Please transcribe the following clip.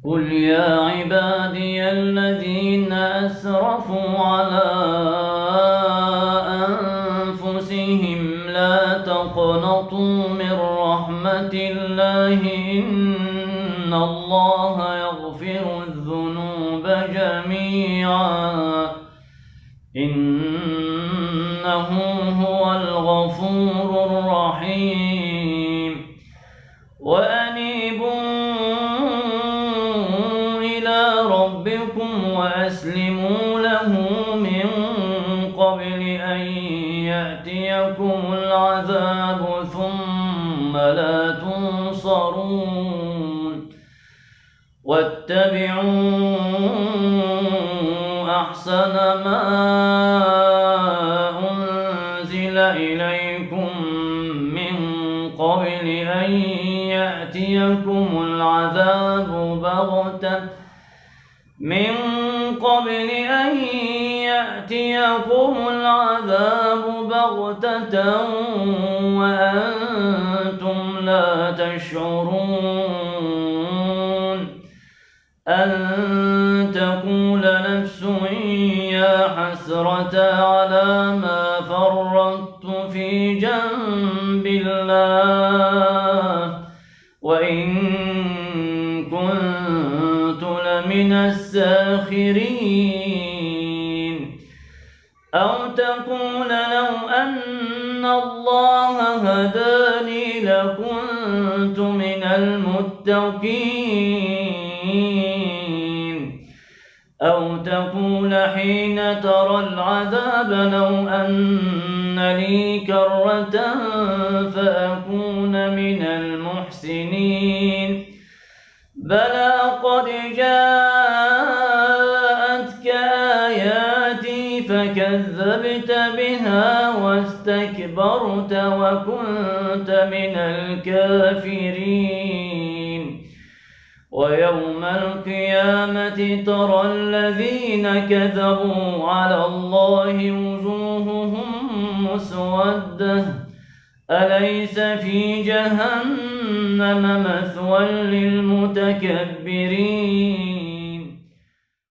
قل يا عبادي الذين أسرفوا على أنفسهم لا تقنطوا من رحمة الله إن الله يغفر الذنوب جميعا إنه هو الغفور الرحيم وأنيبوا إلى ربكم وأسلموا له من قبل أن يأتيكم العذاب ثم لا تنصرون واتبعوا أحسن ما أنزل إليكم من قبل أن يأتيكم العذاب بغتة وأنتم لا تشعرون أن تقول نفس يا حسرة على ما فرطت في جنب الله وإن كنت لمن الساخرين أو تقول لو أن الله هداني لكنت من المتقين أو تقول حين ترى العذاب لو أن لي كرة فأكون من المحسنين بلى قد جاءتك آياتي فكذبت بها واستكبرت وكنت من الكافرين ويوم القيامة ترى الذين كذبوا على الله وجوههم مسودة أليس في جهنم مثوى للمتكبرين